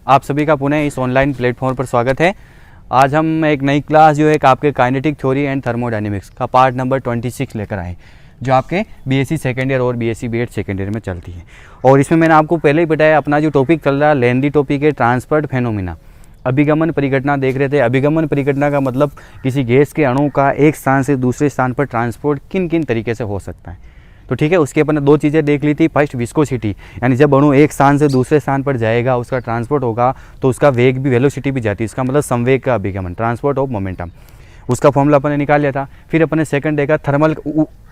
आप सभी का पुनः इस ऑनलाइन प्लेटफॉर्म पर स्वागत है। आज हम एक नई क्लास जो है आपके काइनेटिक थ्योरी एंड थर्मोडायनेमिक्स का पार्ट नंबर 26 लेकर आए, जो आपके बीएससी सेकेंड ईयर और बीएससी बीएड सेकेंड ईयर में चलती है। और इसमें मैंने आपको पहले ही बताया, अपना जो टॉपिक चल रहा है लेंदी टॉपिक है ट्रांसफर्ड फेनोमिना, अभिगमन परिघटना देख रहे थे। अभिगमन परिघटना का मतलब किसी गैस के अणु का एक स्थान से दूसरे स्थान पर ट्रांसपोर्ट किन किन तरीके से हो सकता है। तो ठीक है, उसके अपन ने दो चीज़ें देख ली थी। फर्स्ट विस्कोसिटी, यानी जब अणु एक स्थान से दूसरे स्थान पर जाएगा, उसका ट्रांसपोर्ट होगा तो उसका वेग भी, वेलोसिटी भी जाती है। इसका मतलब संवेग का अभिगमन, ट्रांसपोर्ट ऑफ मोमेंटम, उसका फॉर्मूला अपन ने निकाल लिया था। फिर अपन ने सेकंड देखा थर्मल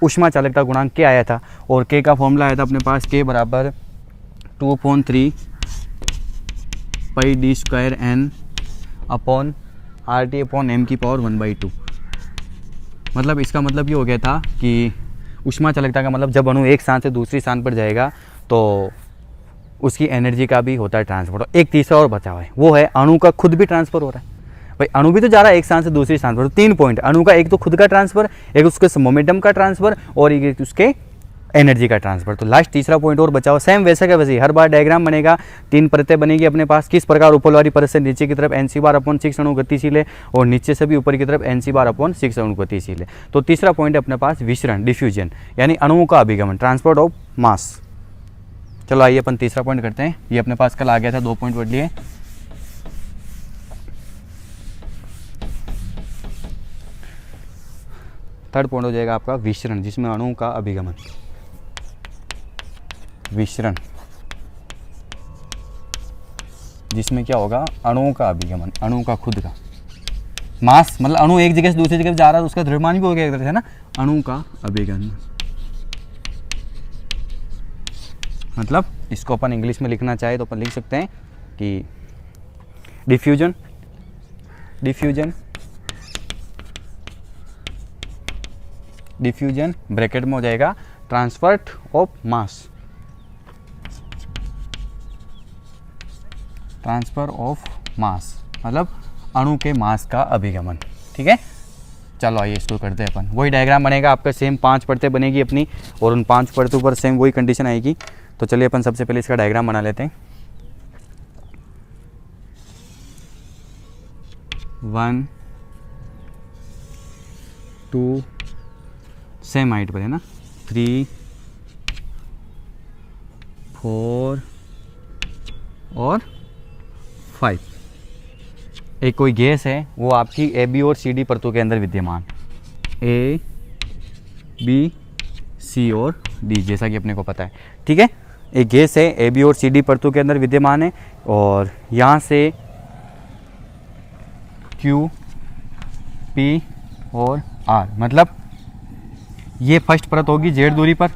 ऊष्मा चालकता गुणांक के आया था, और के का फॉर्मूला आया था अपने पास के बराबर 2/3 pi D square N upon R T upon M की पावर 1/2। मतलब इसका मतलब ये हो गया था कि ऊष्मा चालकता का मतलब जब अणु एक स्थान से दूसरी स्थान पर जाएगा तो उसकी एनर्जी का भी होता है ट्रांसफर। एक तीसरा और बचा हुआ है, वो है अणु का खुद भी ट्रांसफर हो रहा है। भाई अणु भी तो जा रहा है एक स्थान से दूसरी स्थान पर, तो 3 पॉइंट, अणु का एक तो खुद का ट्रांसफर, एक उसके मोमेंटम का ट्रांसफर, और एक उसके एनर्जी का ट्रांसफर। तो लास्ट तीसरा पॉइंट और बचा हुआ। सेम वैसा का वैसे ही हर बार डायग्राम बनेगा, 3 परतें बनेगी अपने पास। किस प्रकार ऊपर वाली परत से नीचे की तरफ nc/6 अणु गतिशील है, और नीचे से भी ऊपर की तरफ nc/6 अणु गतिशील है। तो तीसरा पॉइंट है अपने पास विसरण, डिफ्यूजन, यानी अणुओं का अभिगमन, ट्रांसपोर्ट ऑफ मास। चलो आइए अपन तीसरा पॉइंट करते हैं। ये अपने पास कल आ गया था, 2 पॉइंट पढ़ लिए। थर्ड पॉइंट हो जाएगा आपका विसरण, जिसमें अणुओं का अभिगमन, विसरण, जिसमें क्या होगा, अणुओं का अभिगमन, अणु का खुद का मास, मतलब अणु एक जगह से दूसरी जगह जा रहा है तो उसका द्रव्यमान भी हो गया एक तरह से ना, अणु का अभिगमन। मतलब इसको अपन इंग्लिश में लिखना चाहे तो अपन लिख सकते हैं कि डिफ्यूजन, डिफ्यूजन, डिफ्यूजन ब्रैकेट में हो जाएगा transfer of mass, transfer of mass मतलब अणु के मास का अभिगमन। ठीक है, चलो आइए इसको करते हैं अपन। वही डायग्राम बनेगा आपका, सेम 5 परतें बनेगी अपनी, और उन 5 परतों पर सेम वही कंडीशन आएगी। तो चलिए अपन सबसे पहले इसका डायग्राम बना लेते हैं। 1 2 सेम हाइट पर है ना, 3 4 और 5। एक कोई गैस है, वो आपकी ए बी और सी डी परतों के अंदर विद्यमान, ए बी सी और डी, जैसा कि अपने को पता है। ठीक है, एक गैस है, ए बी और सी डी परतों के अंदर विद्यमान है, और यहाँ से क्यू पी और आर, मतलब ये फर्स्ट परत होगी जेड दूरी पर।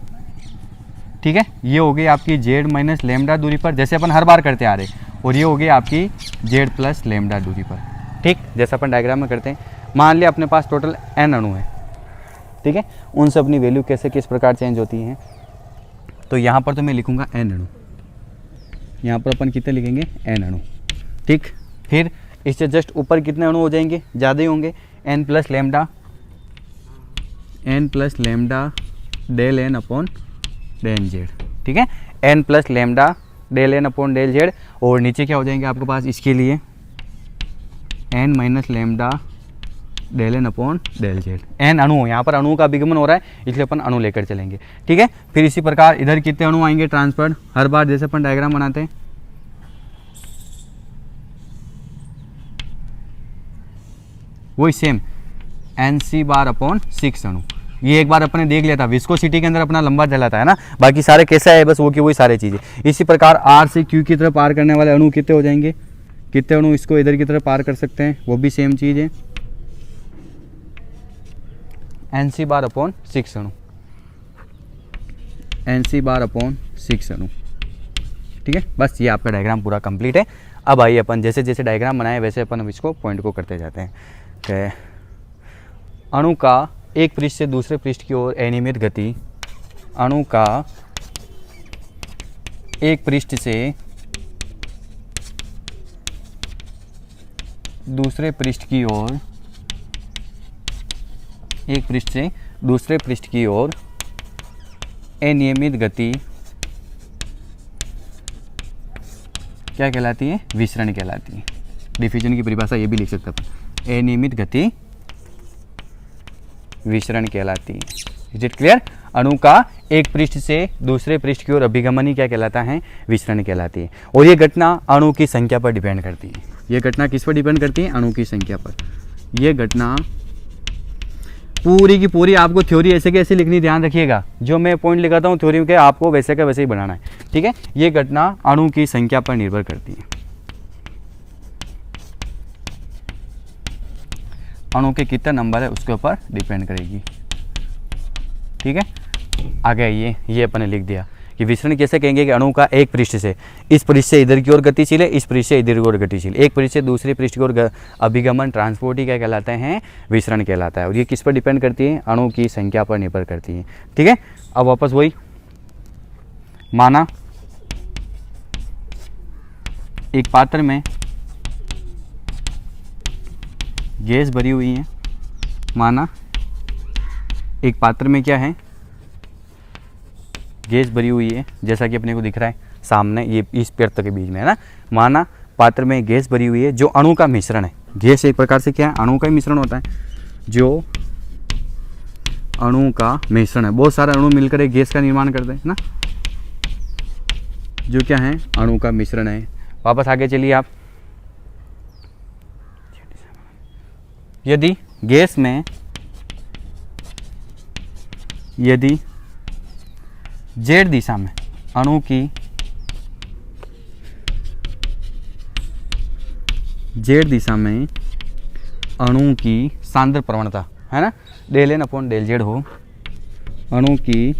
ठीक है, ये हो गई आपकी जेड माइनस लेमडा दूरी पर, जैसे अपन हर बार करते आ रहे, और ये हो गई आपकी जेड प्लस लेमडा दूरी पर। ठीक, जैसा अपन डायग्राम में करते हैं। मान लिया अपने पास टोटल n अणु है। ठीक है, उनसे अपनी वैल्यू कैसे किस प्रकार चेंज होती हैं। तो यहाँ पर तो मैं लिखूँगा n अणु, यहाँ पर अपन कितने लिखेंगे, n अणु। ठीक, फिर इससे जस्ट ऊपर कितने अणु हो जाएंगे, ज़्यादा ही होंगे, n plus lambda, n plus lambda del n upon del Z. ठीक है, n plus lambda del n upon del Z, और नीचे क्या हो जाएंगे आपके पास इसके लिए n minus lambda del n upon del Z. n अणु, यहाँ पर अणु का अभिगमन हो रहा है इसलिए अपन अणु लेकर चलेंगे। ठीक है, फिर इसी प्रकार इधर कितने अणु आएंगे ट्रांसफर, हर बार जैसे अपन डायग्राम बनाते हैं। वही सेम nc/6 अणु। ये एक बार अपने देख लिया था, विस्कोसिटी के अंदर अपना लंबा चलाता है ना, बाकी सारे कैसा है बस वो की वही सारी चीज़ें। इसी प्रकार आर से क्यू की तरफ पार करने वाले अणु कितने हो जाएंगे, कितने अणु इसको इधर की तरफ पार कर सकते हैं, वो भी सेम चीज़ है, nc/6 अणु, nc/6 अणु। ठीक है, बस ये आपका डायग्राम पूरा कंप्लीट है। अब आइए अपन जैसे जैसे डायग्राम बनाए वैसे अपन अब इसको पॉइंट को करते जाते हैं। अणु का एक पृष्ठ से दूसरे पृष्ठ की ओर अनियमित गति, अणु का एक पृष्ठ से दूसरे पृष्ठ की ओर, एक पृष्ठ से दूसरे पृष्ठ की ओर अनियमित गति क्या कहलाती है? विसरण कहलाती है। डिफ्यूजन की परिभाषा ये भी लिख सकते हैं, अनियमित गति विसरण कहलाती है। Is it clear? अणु का एक पृष्ठ से दूसरे पृष्ठ की ओर अभिगमन ही क्या कहलाता है? विसरण कहलाती है। और ये घटना अणु की संख्या पर डिपेंड करती है। ये घटना किस पर डिपेंड करती है? अणु की संख्या पर। ये घटना पूरी की पूरी आपको थ्योरी ऐसे कैसे लिखनी, ध्यान रखिएगा। जो मैं पॉइंट लिखाता हूँ थ्योरी के, आपको वैसे का वैसे ही बनाना है, ठीक है। ये घटना अणु की संख्या पर निर्भर करती है। अणु के कितना नंबर है उसके ऊपर डिपेंड करेगी, ठीक है। आगे ये अपन ने लिख दिया कि विसरण कैसे कहेंगे कि अणु का एक पृष्ठ से, इस पृष्ठ से इधर की ओर गतिशील है, इस पृष्ठ से इधर की ओर गतिशील, एक पृष्ठ से दूसरे पृष्ठ की ओर अभिगमन ट्रांसपोर्ट ही क्या कहलाते हैं? विसरण कहलाता है। और ये किस पर डिपेंड करती है? अणु की संख्या पर निर्भर करती है, ठीक है। अब वापस वही, माना एक पात्र में गैस भरी हुई है, माना एक पात्र में क्या है? गैस भरी हुई है, जैसा कि अपने को दिख रहा है सामने, ये इस पेड़ के बीच में है ना। माना पात्र में गैस भरी हुई है जो अणु का मिश्रण है। गैस एक प्रकार से क्या है? अणु का ही मिश्रण होता है, जो अणु का मिश्रण है। बहुत सारे अणु मिलकर एक गैस का निर्माण करते हैं ना, जो क्या है? अणु का मिश्रण है। वापस आगे चलिए आप, यदि गैस में यदि जेड दिशा में अणु की जेड दिशा में अणु की सांद्र प्रवणता है ना, del N upon del Z हो, अणु की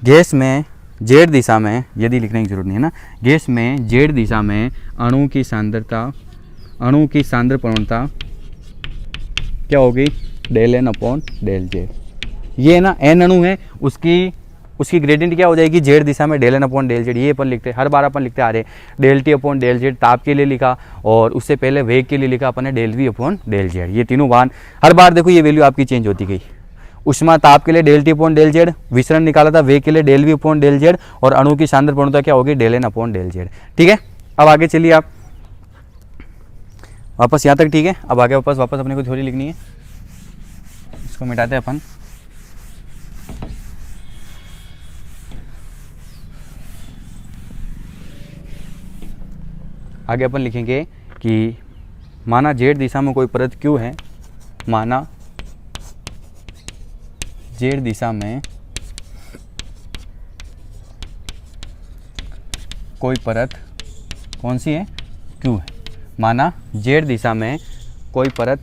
गैस में जेड दिशा में, यदि लिखने की जरूरत नहीं है ना, गैस में जेड दिशा में अणु की सांद्रता, अणु की सांद्र प्रवणता क्या होगी? Del N upon del Z. ये ना एन अणु है, उसकी ग्रेडियंट क्या हो जाएगी? जेड दिशा में del N upon del Z. ये अपन लिखते हैं, हर बार अपन लिखते आ रहे हैं। Del T upon del Z ताप के लिए लिखा, और उससे पहले वेग के लिए लिखा अपन ने del V upon del Z. ये तीनों मान, हर बार देखो ये वैल्यू आपकी चेंज होती गई। उष्मा ताप के लिए del T upon del Z, विसरण निकाला था वेग के लिए del V upon del Z, और अणु की सांद्र प्रवणता क्या होगी? Del N upon del Z, ठीक है। अब आगे चलिए आप वापस यहाँ तक, ठीक है। अब आगे वापस अपने को थ्योरी लिखनी है, इसको मिटाते हैं अपन। आगे अपन लिखेंगे कि माना जेड दिशा में कोई परत क्यू है, माना जेड दिशा में कोई परत कौन सी है? क्यू है। माना जेड दिशा में कोई परत,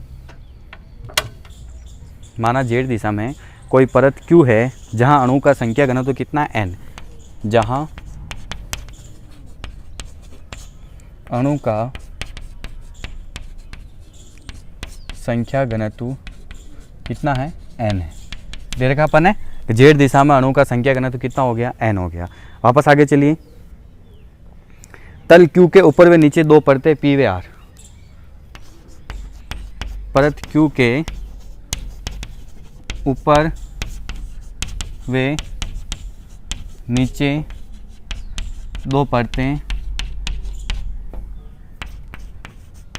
माना जेड दिशा में कोई परत क्यू है जहां अणु का संख्या घनत्व कितना है? एन। जहां अणु का संख्या घनत्व कितना है? एन है। दे रखा अपन है जेड दिशा में अणु का संख्या घनत्व कितना हो गया? एन हो गया। वापस आगे चलिए, तल क्यू के ऊपर व नीचे दो परतें पी व आर। परत क्यू के ऊपर व नीचे दो परतें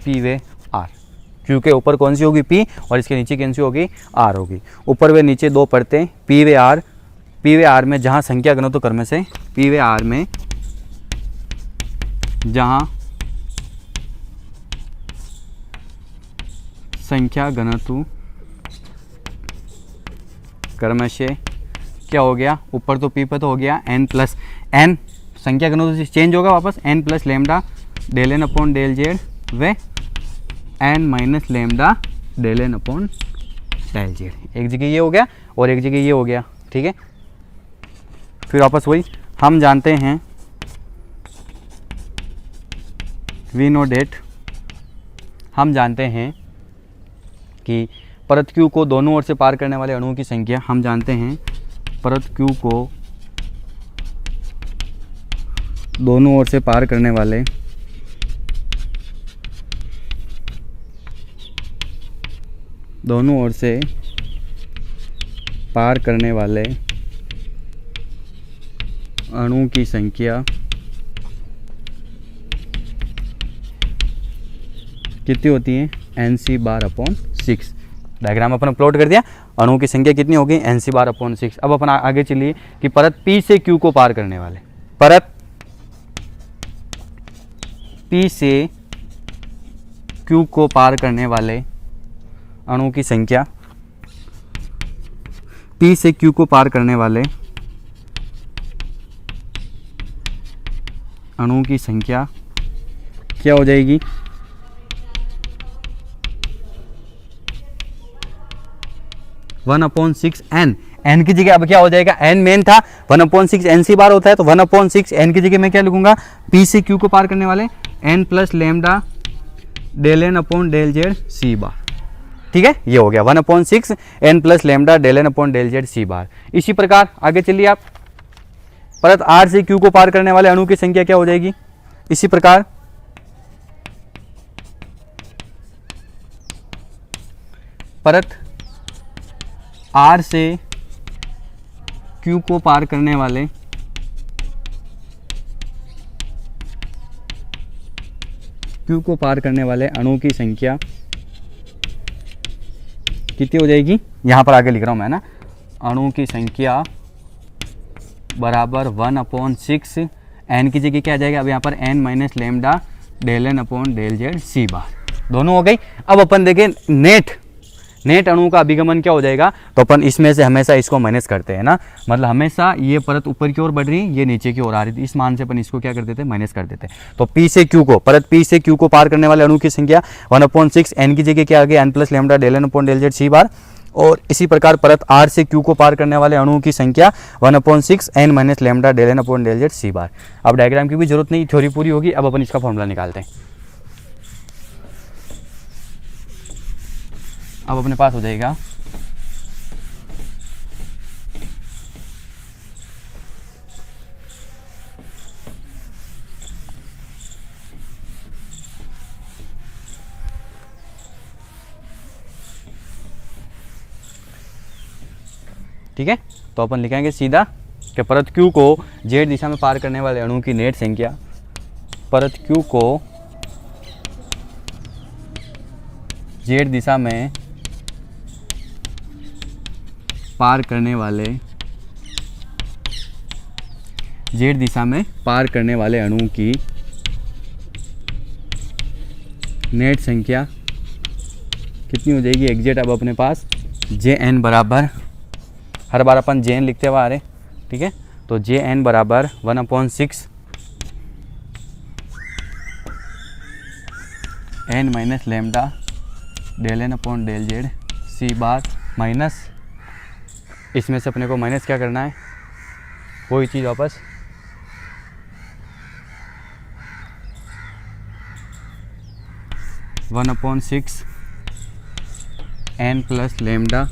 पी व आर। क्यू के ऊपर कौन सी होगी? पी, और इसके नीचे कौन सी होगी? आर होगी। ऊपर व नीचे दो परतें पी व आर, पी व आर में जहाँ संख्या घनत्व क्रम से, पी व आर में जहाँ संख्या घनत्व क्रमशः क्या हो गया? ऊपर तो पी पर तो हो गया एन प्लस एन, संख्या घनत्व से चेंज होगा वापस, N plus lambda del N upon del Z व N minus lambda del N upon del Z. एक जगह ये हो गया और एक जगह ये हो गया, ठीक है। फिर वापस वही, हम जानते हैं वी नो डेट, हम जानते हैं कि परत क्यू को दोनों ओर से पार करने वाले अणुओं की संख्या, हम जानते हैं परत क्यू को दोनों ओर से पार करने वाले अणु की संख्या कितनी होती है, Nc/6। डायग्राम अपन प्लॉट कर दिया, अणुओं की संख्या कितनी होगी, Nc/6। अब अपन आगे चलिए कि परत P से Q को पार करने वाले, परत P से Q को पार करने वाले अणुओं की संख्या, P से Q को पार करने वाले अणुओं की संख्या क्या हो जाएगी, one upon six N. N की जगह अब क्या हो जाएगा, एन मेन था, 1/6 Nc बार होता है, तो 1/6 एन की जगह मैं क्या लिखूंगा, P से Q को पार करने वाले n plus lambda del N upon del Z C bar. ठीक है, ये हो गया 1/6 n plus lambda del N upon del Z C bar. इसी प्रकार आगे चलिए आप, परत R से Q को पार करने वाले अणु की संख्या क्या हो जाएगी, इसी प्रकार परत R से Q को पार करने वाले अणु की संख्या कितनी हो जाएगी, यहाँ पर आगे लिख रहा हूँ मैं ना, अणु की संख्या बराबर 1/6 n की जगह क्या आ जाएगा, अब यहाँ पर n minus lambda del N upon del Z C bar. दोनों हो गई। अब अपन देखें नेट अणु का अभिगमन क्या हो जाएगा, तो अपन इसमें से हमेशा इसको माइनस करते हैं ना, मतलब हमेशा ये परत ऊपर की ओर बढ़ रही, ये नीचे की ओर आ रही थी, इस मान से अपन इसको क्या कर देते हैं, माइनस कर देते हैं। तो P से Q को, परत P से Q को पार करने वाले अणु की संख्या 1/6 n की जगह क्या आ गई, n plus lambda del N upon del Z C bar. और इसी प्रकार परत R से Q को पार करने वाले अणुओं की संख्या 1/6 n minus lambda del N upon del Z C bar. अब डायग्राम की भी जरूरत नहीं, थ्योरी पूरी होगी। अब अपन इसका फॉर्मूला निकालते हैं। अब अपने पास हो जाएगा ठीक है, तो अपन लिखेंगे सीधा कि परत Q को Z दिशा में पार करने वाले अणु की नेट संख्या, परत Q को Z दिशा में पार करने वाले अणु की नेट संख्या कितनी हो जाएगी एग्जैक्ट। अब अपने पास Jn बराबर, हर बार अपन Jn लिखते हुए आ रहे, ठीक है, तो Jn बराबर 1/6 n minus lambda del N upon del Z C bar, minus इसमें से अपने को माइनस क्या करना है, कोई चीज़ वापस, one upon six n plus lambda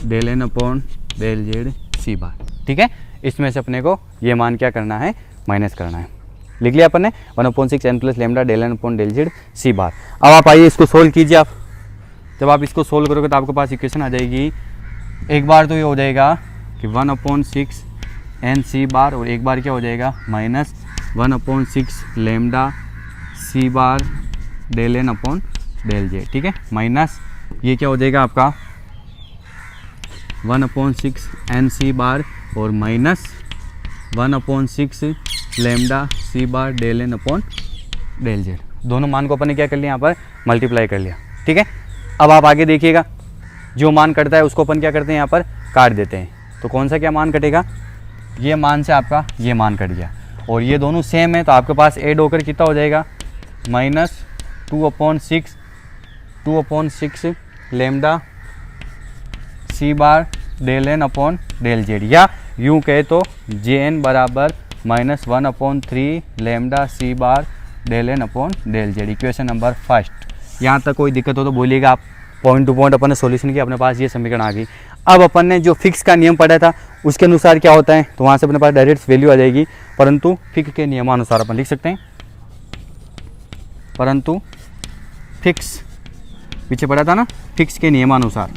del N upon del Z C bar. ठीक है, इसमें से अपने को ये मान क्या करना है, माइनस करना है। लिख लिया अपन ने 1/6 n plus lambda del N upon del Z C bar. अब आप आइए इसको सोल्व कीजिए। आप जब आप इसको सोल्व करोगे तो आपके पास इक्वेशन आ जाएगी। एक बार तो ये हो जाएगा कि 1/6 n सी बार, और एक बार क्या हो जाएगा minus 1/6 lambda C bar del N upon del Z. ठीक है, माइनस ये क्या हो जाएगा आपका 1/6 n सी बार और minus 1/6 lambda C bar del N upon del Z. दोनों मान को अपन ने क्या कर लिया, यहाँ पर मल्टीप्लाई कर लिया। ठीक है, अब आप आगे देखिएगा, जो मान कटता है उसको अपन क्या करते हैं, यहाँ पर काट देते हैं। तो कौन सा क्या मान कटेगा, ये मान से आपका ये मान कट गया, और ये दोनों सेम है तो आपके पास ऐड होकर कितना हो जाएगा, minus 2/6 lambda C bar del N upon del Z, या यूँ कहे तो जे एन बराबर minus 1/3 lambda C bar del N upon del Z. Equation number first. यहाँ तक कोई दिक्कत हो तो बोलिएगा आप। पॉइंट टू पॉइंट अपन ने सॉल्यूशन किया, अपने पास ये समीकरण आ गई। अब अपन ने जो फिक्स का नियम पढ़ा था उसके अनुसार क्या होता है, तो वहाँ से अपने पास डायरेक्ट वैल्यू आ जाएगी, परंतु फिक्स के नियमानुसार अपन लिख सकते हैं। परंतु फिक्स पीछे पढ़ा था ना, फिक्स के नियमानुसार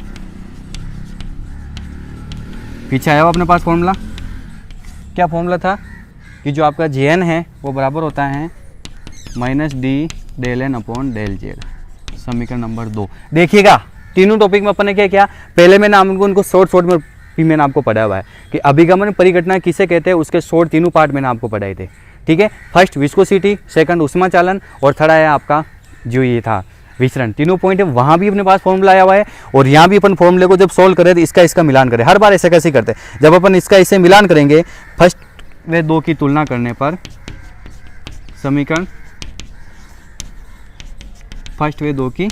पीछे आया हो अपने पास फॉर्मूला, क्या फॉर्मूला था कि जो आपका Jn है वो बराबर होता है minus D del N upon del Z, समीकरण नंबर 2। देखिएगा तीनों टॉपिक में अपन ने क्या किया, पहले मैंने उनको शॉर्ट में भी मैंने आपको पढ़ाया हुआ है कि अभिगमन परिघटना किसे कहते हैं, उसके शॉर्ट तीनों पार्ट मैंने आपको पढ़ाए थे, ठीक है। फर्स्ट विस्कोसिटी, सेकंड उष्मा चालन और थर्ड आया आपका जो ये था विचरण। तीनों पॉइंट है, वहाँ भी अपने पास फॉर्मूला आया हुआ है और यहाँ भी अपन फॉर्मूले को जब सोल्व करें तो इसका मिलान करें। हर बार ऐसे कैसे करते हैं, जब अपन इसका इससे मिलान करेंगे फर्स्ट वे दो की तुलना करने पर समीकरण, फर्स्ट वे दो की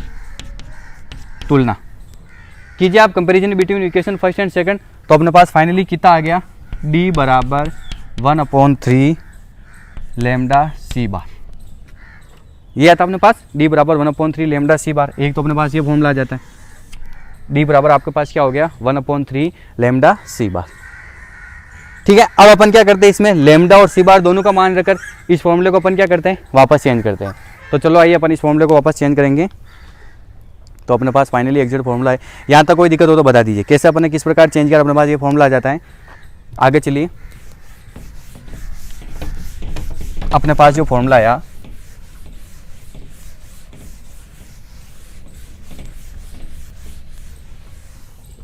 तुलना कीजिए आप, comparison between equation first and second, तो अपने पास फाइनली कितना आ गया, d बराबर 1/3 लैम्डा सी बार। ये आता अपने पास d बराबर 1/3 लैम्डा सी बार। एक तो अपने पास ये फॉर्मूला आ जाता है, d बराबर आपके पास क्या हो गया 1/3 लैम्डा सी बार, ठीक है। अब अपन क्या करते हैं, इसमें लैम्डा और सी बार दोनों का मान रखकर इस फॉर्मूले को अपन क्या करते हैं, वापस चेंज करते हैं। तो चलो आइए अपन इस फॉर्मूले को वापस चेंज करेंगे। तो अपने पास फाइनली एग्जैक्ट फॉर्मूला है। यहाँ तक कोई दिक्कत हो तो बता दीजिए कैसे अपन ने किस प्रकार चेंज किया, अपने पास ये फॉर्मूला आ जाता है। आगे चलिए, अपने पास जो फॉर्मूला आया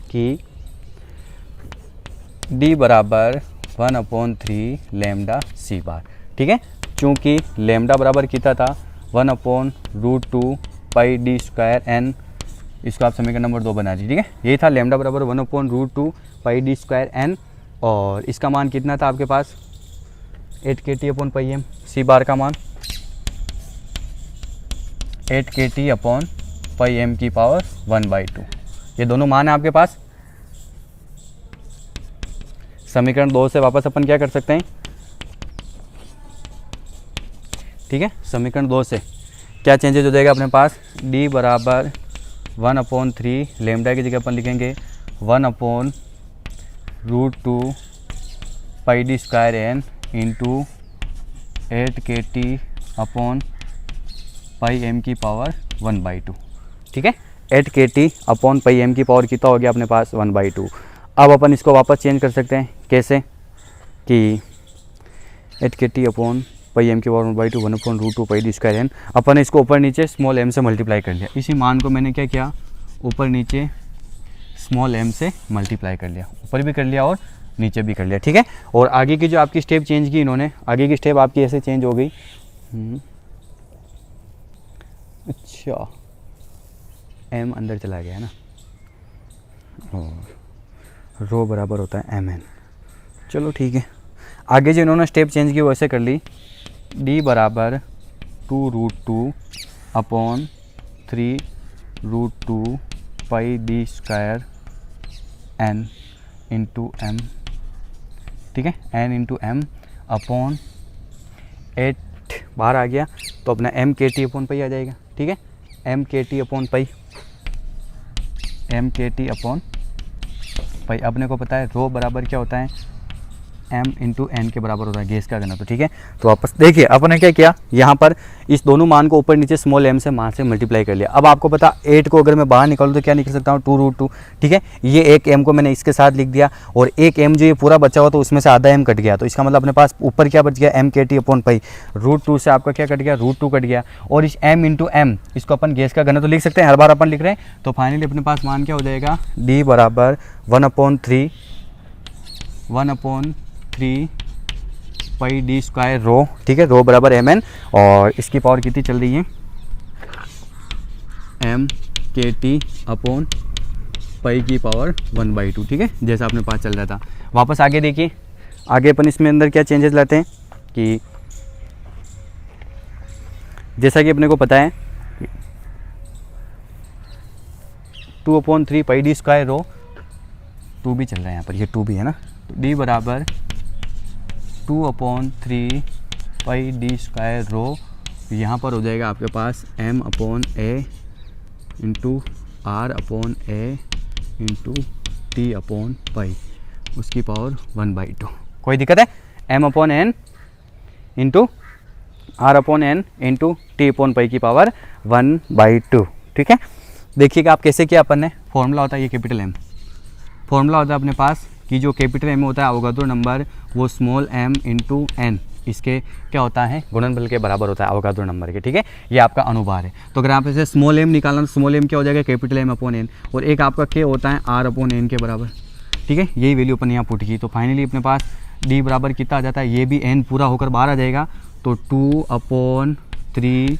कि d बराबर 1/3 लैम्डा सी बार, ठीक है। चूंकि लैम्डा बराबर कितना था 1/√2 पाई डी स्क्वायर एन, इसको आप समीकरण नंबर 2 बना दीजिए, ठीक है। ये था लैम्डा बराबर 1/√2 पाई डी स्क्वायर एन, और इसका मान कितना था आपके पास 8 kT/m। सी बार का मान 8 kT/m की पावर 1/2। ये दोनों मान है आपके पास। समीकरण 2 से वापस अपन क्या कर सकते हैं, ठीक है। समीकरण 2 से क्या चेंजेस हो जाएगा अपने पास, d बराबर 1/3 लैम्डा की जगह अपन लिखेंगे 1/√2 pi D square N into 8 kT/m की पावर 1/2, ठीक है। 8 kT/m की पावर कितना हो गया अपने पास 1/2। अब अपन इसको वापस चेंज कर सकते हैं, कैसे कि 8 kT/m की power 1/2 1/√2 pi D square N, अपन इसको ऊपर नीचे स्मॉल m से मल्टीप्लाई कर लिया। इसी मान को मैंने क्या किया, ऊपर नीचे स्मॉल m से मल्टीप्लाई कर लिया, ऊपर भी कर लिया और नीचे भी कर लिया, ठीक है। और आगे की जो आपकी स्टेप चेंज की इन्होंने, आगे की स्टेप आपकी ऐसे चेंज हो गई। अच्छा, m अंदर चला गया है ना, और रो बराबर होता है mn। चलो ठीक है, आगे जो इन्होंने स्टेप चेंज की वैसे कर ली। d बराबर 2√2/3√2 pi D square n into m, ठीक है, n इंटू m अपॉन 8 बाहर आ गया तो अपना m kT/पाई आ जाएगा, ठीक है। m kT/पाई, m kT/पाई अपने को पता है रो बराबर क्या होता है, m इंटू एन के बराबर होता है गैस का घनत्व, ठीक है। तो वापस देखिए अपन ने क्या किया, यहाँ पर इस दोनों मान को ऊपर नीचे स्मॉल m से मान से मल्टीप्लाई कर लिया। अब आपको पता 8 को अगर मैं बाहर निकालूँ तो क्या निकल सकता हूँ 2√2, ठीक है। ये एक m को मैंने इसके साथ लिख दिया और एक m जो ये पूरा बचा हुआ तो उसमें से आधा m कट गया, तो इसका मतलब अपने पास ऊपर क्या बच गया m kT/पाई, √2 से आपका क्या कट गया √2 कट गया, और इस m इंटू m इसको अपन गैस का घनत्व लिख सकते हैं, हर बार अपन लिख रहे हैं। तो फाइनली अपने पास मान क्या हो जाएगा, d बराबर 1/3 पाई डी स्क्वायर रो, ठीक है, रो बराबर mn, और इसकी पावर कितनी चल रही है m kT/पाई की पावर 1/2, ठीक है, जैसा अपने पास चल रहा था। वापस आगे देखिए, आगे अपन इसमें अंदर क्या चेंजेस लाते हैं कि जैसा कि अपने को पता है 2/3 पाई डी स्क्वायर रो, 2 भी चल रहा है यहाँ पर, ये 2 भी है ना, तो d बराबर 2/3 पाई डी स्क्वायर रो, यहाँ पर हो जाएगा आपके पास m/a इंटू r/a इंटू t/पाई, उसकी पावर 1/2। कोई दिक्कत है, m/n इंटू r/n इंटू t/पाई की पावर 1/2, ठीक है। देखिएगा आप कैसे किया अपन ने, फॉर्मूला होता है ये कैपिटल M, फॉर्मूला होता है अपने पास कि कि जो कैपिटल एम होता है अवोगाद्रो नंबर, वो स्मॉल एम इंटू एन इसके क्या होता है, गुणनफल के बराबर होता है अवोगाद्रो नंबर के। ठीक है, ये आपका अनुभार है। तो अगर आप इसे स्मॉल एम निकालना तो स्मॉल एम क्या हो जाएगा, कैपिटल एम अपॉन एन, और एक आपका के होता है आर अपॉन एन के बराबर। ठीक है, यही वैल्यू अपन यहाँ पुट की। तो फाइनली अपने पास डी बराबर कितना आ जाता है, ये भी एन पूरा होकर बाहर आ जाएगा, तो 2/3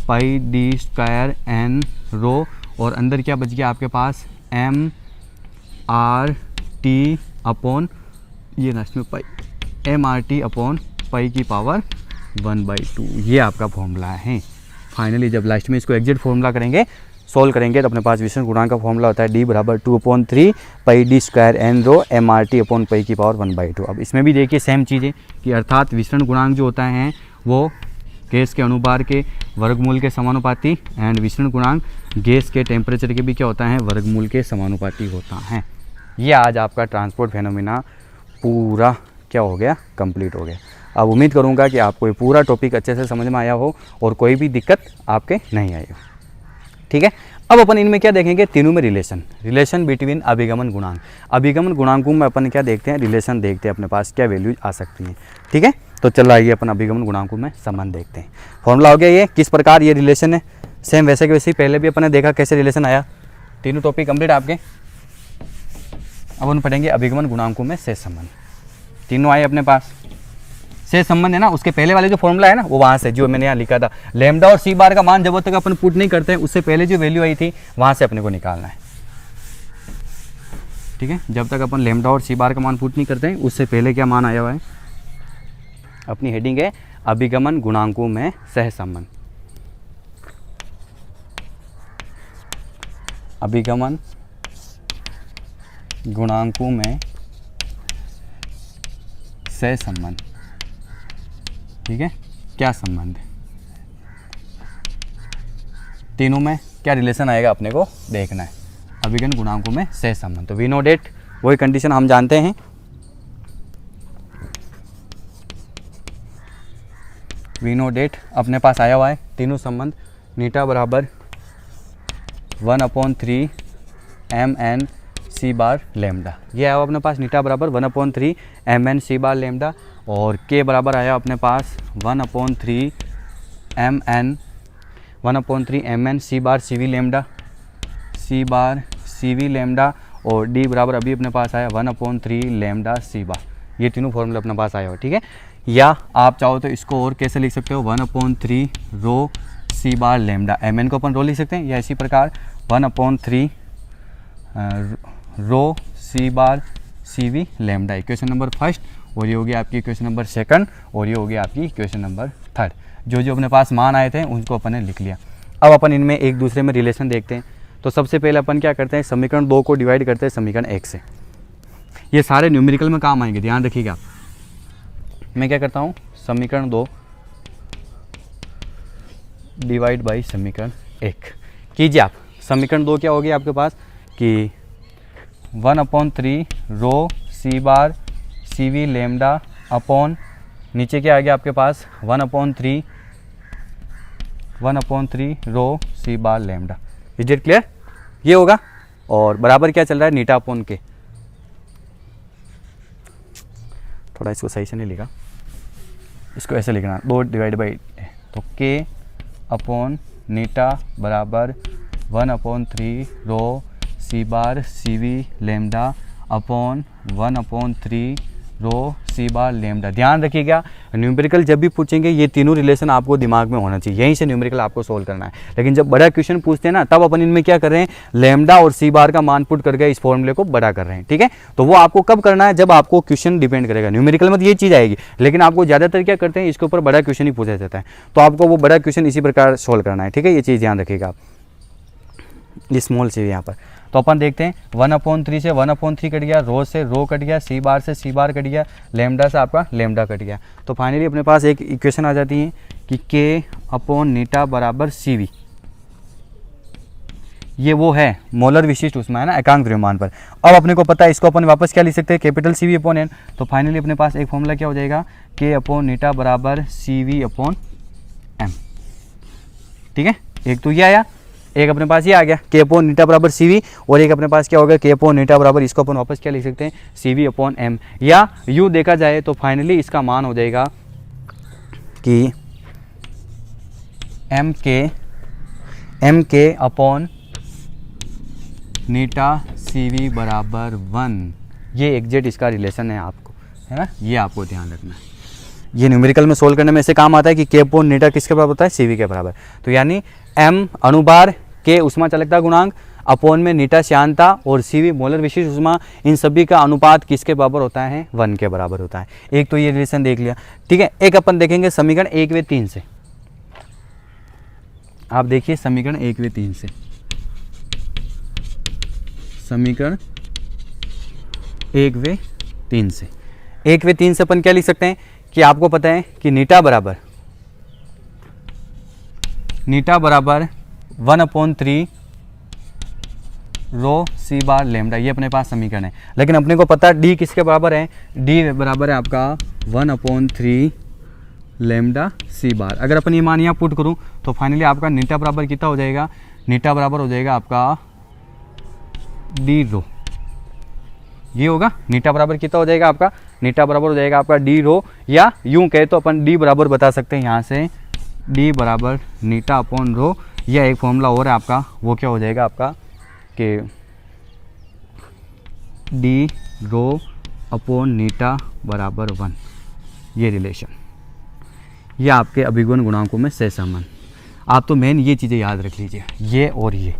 pi D square N rho, और अंदर क्या बच गया आपके पास, एम आर टी अपॉन ये लास्ट में pi, M R T upon pi की पावर 1/2। ये आपका फॉर्मूला है। फाइनली जब लास्ट में इसको एग्जैक्ट फॉर्मूला करेंगे, सोल्व करेंगे, तो अपने पास विषम गुणांक का फॉर्मूला होता है डी बराबर 2/3 pi D square N rho M R T upon pi की पावर 1/2। अब इसमें भी देखिए सेम चीज़ है कि अर्थात विषम गुणांक जो होता है वो गैस के अनुभार के वर्गमूल के समानुपाती, एंड विषम गुणांक गैस के टेम्परेचर के भी क्या होता है, वर्गमूल के समानुपाती होता है। ये आज आपका ट्रांसपोर्ट फेनोमेना पूरा क्या हो गया, कंप्लीट हो गया। अब उम्मीद करूंगा कि आपको ये पूरा टॉपिक अच्छे से समझ में आया हो और कोई भी दिक्कत आपके नहीं आई हो। ठीक है, अब अपन इनमें क्या देखेंगे, तीनों में रिलेशन बिटवीन अभिगमन गुणांक। अभिगमन गुणांकों में अपन क्या देखते हैं, रिलेशन देखते हैं, अपने पास क्या वैल्यूज आ सकती हैं। ठीक है, तो चलो आइए अपन अभिगमन गुणांकों में संबंध देखते हैं। फॉर्मूला हो गया ये, किस प्रकार ये रिलेशन है, सेम वैसे के वैसे ही पहले भी अपन ने देखा कैसे रिलेशन आया। तीनों टॉपिक कंप्लीट आपके। अब अपन पढ़ेंगे अभिगमन गुणांकों में सहज संबंध। तीनों आए अपने पास, से संबंध है ना, उसके पहले वाले जो फॉर्मूला है ना वो वहाँ से जो मैंने यहाँ लिखा था, लैम्डा और सी बार का मान जब तक अपन पुट नहीं करते हैं उससे पहले जो वैल्यू आई थी वहाँ से अपने को निकालना है। ठीक है, जब तक अपन लैम्डा और सी बार का मान पुट नहीं करते हैं उससे पहले क्या मान आया हुआ है, अपनी हेडिंग है अभिगमन गुणांकों में सह संबंध। अभिगमन गुणांकों में सह संबंध। ठीक है, क्या संबंध है, तीनों में क्या रिलेशन आएगा अपने को देखना है। अभिगमन गुणांकों में सह संबंध, तो वी नो डेट वही कंडीशन हम जानते हैं। वी नो डेट अपने पास आया हुआ है तीनों संबंध, नीटा बराबर 1/3 M N C bar lambda, ये आया हुआ अपने पास नीटा बराबर 1/3 M N C bar lambda, और के बराबर आया अपने पास 1/3 M N 1/3 M N C bar C V lambda, C bar C V lambda, और डी बराबर अभी अपने पास आया 1/3 लैम्डा सी बार। ये तीनों फॉर्मूला अपने पास आया हो। ठीक है, या आप चाहो तो इसको और कैसे लिख सकते हो, 1/3 rho C bar lambda, M N को अपन रो लिख सकते हैं, या इसी प्रकार 1/3 rho C bar C V lambda, equation number first, और ये होगी आपकी इक्वेशन नंबर सेकंड, और ये होगी आपकी इक्वेशन नंबर थर्ड। जो जो अपने पास मान आए थे उनको अपन ने लिख लिया। अब अपन इनमें एक दूसरे में रिलेशन देखते हैं। तो सबसे पहले अपन क्या करते हैं, समीकरण 2 को डिवाइड करते हैं समीकरण 1 से। ये सारे न्यूमेरिकल में काम आएंगे, ध्यान रखिएगा। मैं क्या करता हूँ, समीकरण 2 डिवाइड बाई समीकरण 1 कीजिए आप। समीकरण 2 क्या होगी आपके पास कि 1/3 rho C bar C V lambda upon, नीचे क्या आ गया आपके पास 1/3 rho C bar lambda. Is it clear, ये होगा। और बराबर क्या चल रहा है, नीटा अपॉन के, थोड़ा इसको सही से नहीं लिखा, इसको ऐसे लिखना 2 डिवाइड बाई, तो के अपॉन नीटा बराबर 1/3 rho C bar C V lambda upon 1/3 rho C bar lambda. ध्यान रखिएगा, न्यूमेरिकल जब भी पूछेंगे ये तीनों रिलेशन आपको दिमाग में होना चाहिए, यहीं से न्यूमेरिकल आपको सोल्व करना है। लेकिन जब बड़ा क्वेश्चन पूछते हैं ना, तब अपन इनमें क्या कर रहे हैं, लैम्डा और सी बार का मान पुट करके इस फॉर्मूले को बड़ा कर रहे हैं। ठीक है, तो वो आपको कब करना है, जब आपको क्वेश्चन डिपेंड करेगा। न्यूमेरिकल में तो ये चीज़ आएगी, लेकिन आपको ज़्यादातर क्या करते हैं, इसके ऊपर बड़ा क्वेश्चन ही पूछा जाता है, तो आपको वो बड़ा क्वेश्चन इसी प्रकार सोल्व करना है। ठीक है, ये चीज़ ध्यान रखिएगा आप, ये स्मॉल सी यहाँ पर। तो अपन देखते हैं 1/3 से 1/3 कट गया, रो से रो कट गया, सी बार से सी बार कट गया, लैम्डा से आपका लैम्डा कट गया। तो फाइनली अपने पास एक इक्वेशन आ जाती है कि के अपॉन नीटा बराबर सी वी, ये वो है मोलर विशिष्ट ऊष्मा है ना एकांक द्रव्यमान पर। अब अपने को पता है इसको अपन वापस क्या लिख सकते हैं, capital C V upon N. तो फाइनली अपने पास एक फॉर्मूला क्या हो जाएगा, के अपॉन नीटा बराबर सी वी अपॉन एम। ठीक है, एक तो ये आया, एक अपने पास ये आ गया के अपॉन नीटा बराबर सी वी, और एक अपने पास क्या होगा के अपॉन नीटा बराबर, इसको अपन वापस क्या लिख सकते हैं सी वी अपॉन एम, या यूँ देखा जाए तो फाइनली इसका मान हो जाएगा कि M K upon Neeta C we बराबर 1। ये एग्जैक्ट इसका रिलेशन है आपको, है ना, ये आपको ध्यान रखना है। ये न्यूमेरिकल में सोल्व करने में ऐसे काम आता है कि के अपॉन नीटा किसके बराबर होता है सी वी के बराबर। तो यानी एम अनुभार के उष्मा चालकता गुणांक अपॉन में नीटा श्यानता और सी वी मोलर विशिष्ट उष्मा, इन सभी का अनुपात किसके बराबर होता है 1 के बराबर होता है। एक तो ये रिलेशन देख लिया, ठीक है। एक अपन देखेंगे समीकरण 1 व 3 से। आप देखिए समीकरण 1 व 3 से, समीकरण 1 व 3 से, 1 व 3 से अपन क्या लिख सकते हैं कि आपको पता है कि नीटा बराबर 1/3 रो सी बार लेमडा, ये अपने पास समीकरण है। लेकिन अपने को पता है डी किसके बराबर है, डी बराबर है आपका 1/3 लेमडा सी बार। अगर अपन ये मान यहाँ पुट करूँ तो फाइनली आपका नीटा बराबर कितना हो जाएगा, नीटा बराबर हो जाएगा आपका डी रो, ये होगा नीटा बराबर कितना हो जाएगा आपका, नीटा बराबर हो जाएगा आपका डी रो, या यूं कहे तो अपन डी बराबर बता सकते हैं यहाँ से डी बराबर नीटा अपॉन रो, या एक फॉर्मूला और है आपका, वो क्या हो जाएगा आपका कि डी रो अपॉन नीटा बराबर 1। ये रिलेशन, ये आपके अभिगुण गुणांकों में सहसंबंध। आप तो मेन ये चीज़ें याद रख लीजिए, ये और ये,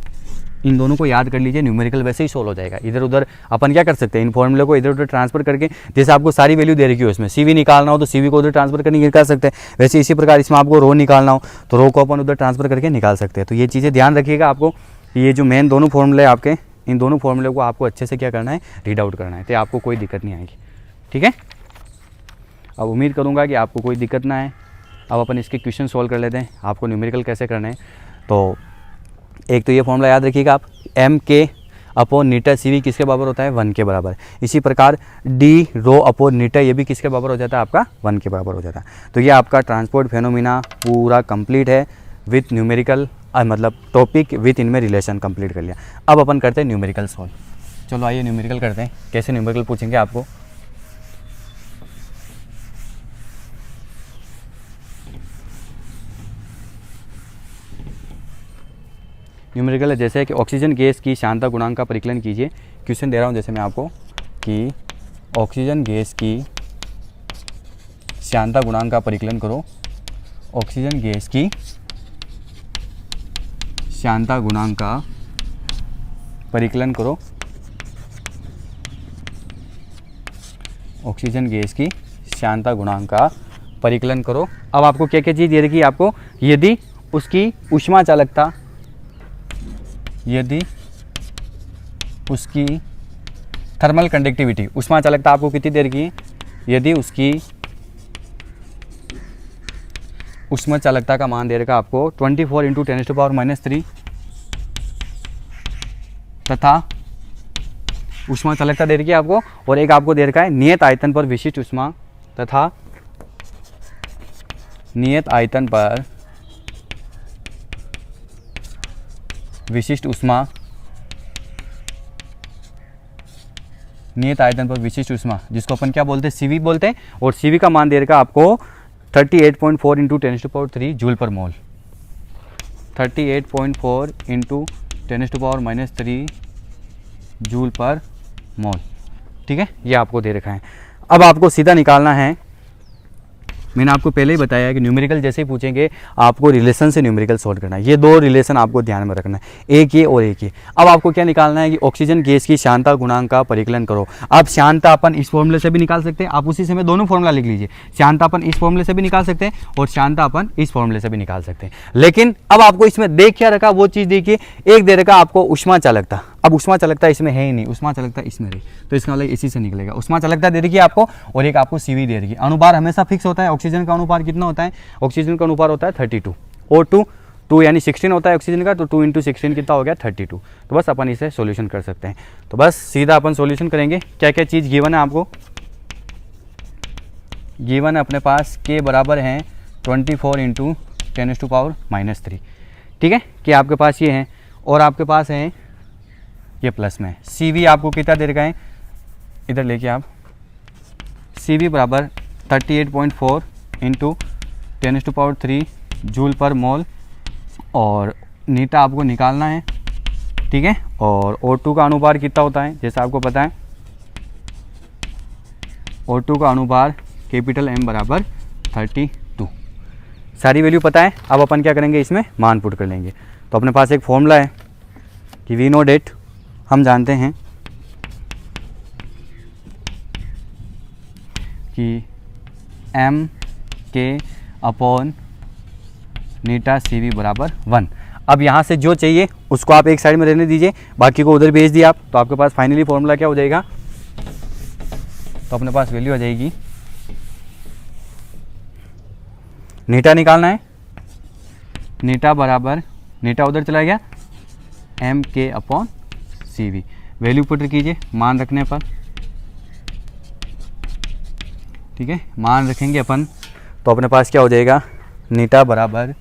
इन दोनों को याद कर लीजिए, न्यूमेरिकल वैसे ही सोल्व हो जाएगा। इधर उधर अपन क्या कर सकते हैं, इन फॉर्मूले को इधर उधर ट्रांसफर करके, जैसे आपको सारी वैल्यू दे रखी हो इसमें, सीवी निकालना हो तो सीवी को उधर ट्रांसफर करके निकाल सकते हैं, वैसे इसी प्रकार इसमें आपको रो निकालना हो तो रो को अपन उधर ट्रांसफर करके निकाल सकते हैं। तो ये चीज़ें ध्यान रखिएगा आपको, ये जो मेन दोनों फॉर्मूले आपके, इन दोनों फॉर्मूले को आपको अच्छे से क्या करना है, रीड आउट करना है, तो आपको कोई दिक्कत नहीं आएगी, ठीक है। अब उम्मीद करूँगा कि आपको कोई दिक्कत ना आए। अब अपन इसके क्वेश्चन सोल्व कर लेते हैं, आपको न्यूमेरिकल कैसे करना है। तो एक तो ये फॉर्मूला याद रखिएगा आप, M K upon Neeta C we किसके बराबर होता है 1 के बराबर। इसी प्रकार डी रो अपॉन नीटा, ये भी किसके बराबर हो जाता है आपका 1 के बराबर हो जाता है। तो ये आपका ट्रांसपोर्ट फेनोमिना पूरा कंप्लीट है विथ न्यूमेरिकल, मतलब टॉपिक विथ इनमें रिलेशन कंप्लीट कर लिया। अब अपन करते हैं न्यूमेरिकल सॉल्व। चलो आइए न्यूमेरिकल करते हैं। कैसे न्यूमेरिकल पूछेंगे आपको, न्यूमेरिकल है जैसे कि ऑक्सीजन गैस की श्यानता गुणांक का परिकलन कीजिए। क्वेश्चन दे रहा हूँ जैसे मैं आपको कि ऑक्सीजन गैस की श्यानता गुणांक का परिकलन करो, ऑक्सीजन गैस की श्यानता गुणांक का परिकलन करो, ऑक्सीजन गैस की श्यानता गुणांक का परिकलन करो। अब आपको क्या क्या चीज़ दे रखी है आपको, यदि उसकी ऊष्मा चालकता, यदि उसकी थर्मल कंडक्टिविटी, ऊष्मा चालकता आपको कितनी देर की, यदि उसकी ऊष्मा चालकता का मान दे रखा आपको 24 × 10⁻³ तथा ऊष्मा चालकता दे रखी है आपको, और एक आपको दे रखा है नियत आयतन पर विशिष्ट ऊष्मा तथा नियत आयतन पर विशिष्ट ऊष्मा, नियत आयतन पर विशिष्ट ऊष्मा जिसको अपन क्या बोलते हैं सीवी बोलते हैं, और सीवी का मान दे रखा आपको 38.4 × 10⁻³ जूल पर मोल, 38.4 × 10⁻³ जूल पर मोल, ठीक है। ये आपको दे रखा है। अब आपको सीधा निकालना है, मैंने आपको पहले ही बताया कि न्यूमेरिकल जैसे ही पूछेंगे आपको रिलेशन से न्यूमेरिकल सॉल्व करना है। ये दो रिलेशन आपको ध्यान में रखना है, एक ये और एक ये। अब आपको क्या निकालना है कि ऑक्सीजन गैस की श्यानता गुणांक का परिकलन करो। अब श्यानता अपन इस फॉर्मूले से भी निकाल सकते हैं, आप उसी समय दोनों फॉर्मूला लिख लीजिए, श्यानता अपन इस फॉर्मूले से भी निकाल सकते हैं और श्यानता अपन इस फॉर्मूले से भी निकाल सकते हैं। लेकिन अब आपको इसमें देख क्या रखा, वो चीज़ देखिए, एक दे रखा आपको ऊष्मा चालकता, अब ऊष्मा चालकता इसमें है ही नहीं, ऊष्मा चालकता इसमें रही, तो इसका मतलब इसी से निकलेगा। ऊष्मा चालकता दे रखी है आपको और एक आपको सीवी दे रखी है। अनुपात हमेशा फिक्स होता है, ऑक्सीजन का अनुपात कितना होता है, ऑक्सीजन का अनुपात होता है 32 और 2 यानी 16 होता है ऑक्सीजन का, तो 2 × 16 कितना हो गया 32। तो बस अपन इसे सॉल्यूशन कर सकते हैं। तो बस सीधा अपन सॉल्यूशन करेंगे। क्या क्या चीज़ गिवन है आपको, गिवन है अपने पास के बराबर हैं 24 × 10⁻⁻3, ठीक है, कि आपके पास ये है। और आपके पास है ये प्लस में। सी वी आपको कितना दे रखा है, इधर लेके आप, सी वी बराबर 38.4 इंटू 10⁻³ जूल पर मोल, और नीटा आपको निकालना है, ठीक है। और O2 का अनुपात कितना होता है, जैसा आपको पता है O2 का अनुपात कैपिटल M बराबर 32। सारी वैल्यू पता है। अब अपन क्या करेंगे, इसमें मान पुट कर लेंगे। तो अपने पास एक फॉर्मूला है कि वी नो डेट, हम जानते हैं कि M के अपॉन नीटा सी वी बराबर 1। अब यहाँ से जो चाहिए उसको आप एक साइड में रहने दीजिए, बाकी को उधर भेज दिया आप, तो आपके पास फाइनली फॉर्मूला क्या हो जाएगा, तो अपने पास वैल्यू आ जाएगी, नीटा निकालना है, नीटा बराबर, नीटा उधर चला गया, M K upon C V. Value put कीजिए मान रखने पर, ठीक है, मान रखेंगे अपन, तो अपने पास क्या हो जाएगा, नीटा बराबर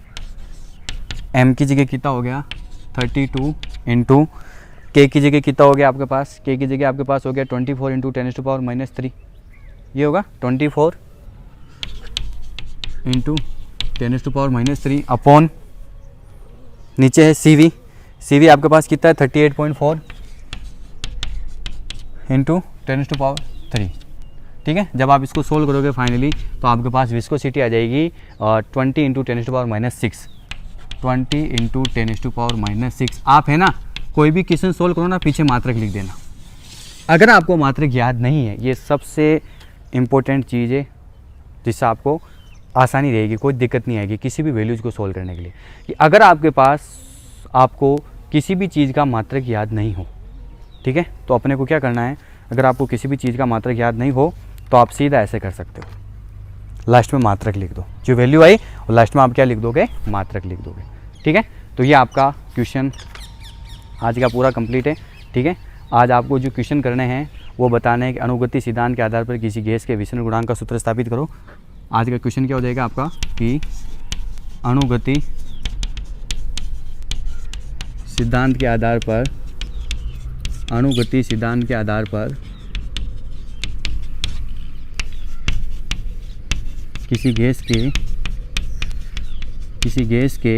एम की जगह कितना हो गया 32 इंटू के की जगह कितना हो गया आपके पास, के की जगह आपके पास हो गया 24 इंटू 10⁻⁻3, ये होगा 24 इंटू 10⁻⁻3 अपॉन, नीचे है सी वी, सी वी आपके पास कितना है 38.4 इंटू 10⁻3, ठीक है। जब आप इसको सोल्व करोगे फाइनली तो आपके पास विस्कोसिटी आ जाएगी 20 इंटू 10⁻⁻6, 20 इंटू 10⁻⁻6। आप है ना कोई भी क्वेश्चन सोल्व करो ना, पीछे मात्रक लिख देना। अगर आपको मात्रक याद नहीं है, ये सबसे इम्पोर्टेंट चीज़ है जिससे आपको आसानी रहेगी, कोई दिक्कत नहीं आएगी किसी भी वैल्यूज़ को सोल्व करने के लिए। कि अगर आपके पास आपको किसी भी चीज़ का मात्रक याद नहीं हो, ठीक है, तो अपने को क्या करना है, अगर आपको किसी भी चीज़ का मात्रक याद नहीं हो तो आप सीधा ऐसे कर सकते हो, लास्ट में मात्रक लिख दो, जो वैल्यू आई और लास्ट में आप क्या लिख दोगे, मात्रक लिख दोगे, ठीक है। तो ये आपका क्वेश्चन आज का पूरा कंप्लीट है, ठीक है। आज आपको जो क्वेश्चन करने हैं वो बताने हैं कि अनुगति सिद्धांत के आधार पर किसी गैस के विसरण गुणांक का सूत्र स्थापित करो। आज का क्वेश्चन क्या हो जाएगा आपका कि अनुगति सिद्धांत के आधार पर, अनुगति सिद्धांत के आधार पर किसी गैस के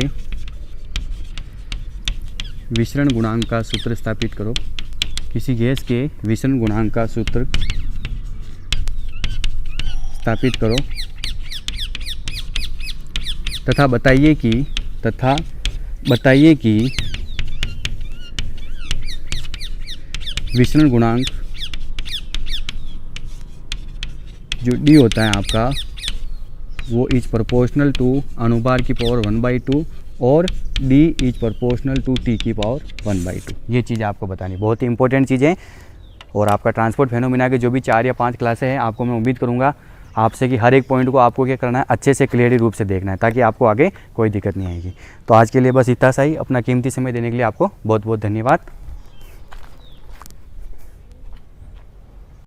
विसरण गुणांक का सूत्र स्थापित करो, किसी गैस के विसरण गुणांक का सूत्र स्थापित करो, तथा बताइए कि विसरण गुणांक जो डी होता है आपका वो इज प्रोपोर्शनल टू अनुपात की पावर 1/2 और D is proportional to T की पावर 1/2। ये चीज़ आपको बतानी बहुत ही इंपॉर्टेंट चीज़ें। और आपका ट्रांसपोर्ट फेनोमेना के जो भी 4 या 5 क्लासें हैं, आपको मैं उम्मीद करूँगा आपसे कि हर एक पॉइंट को आपको क्या करना है, अच्छे से क्लियरली रूप से देखना है, ताकि आपको आगे कोई दिक्कत नहीं आएगी। तो आज के लिए बस इतना सा ही। अपना कीमती समय देने के लिए आपको बहुत बहुत धन्यवाद।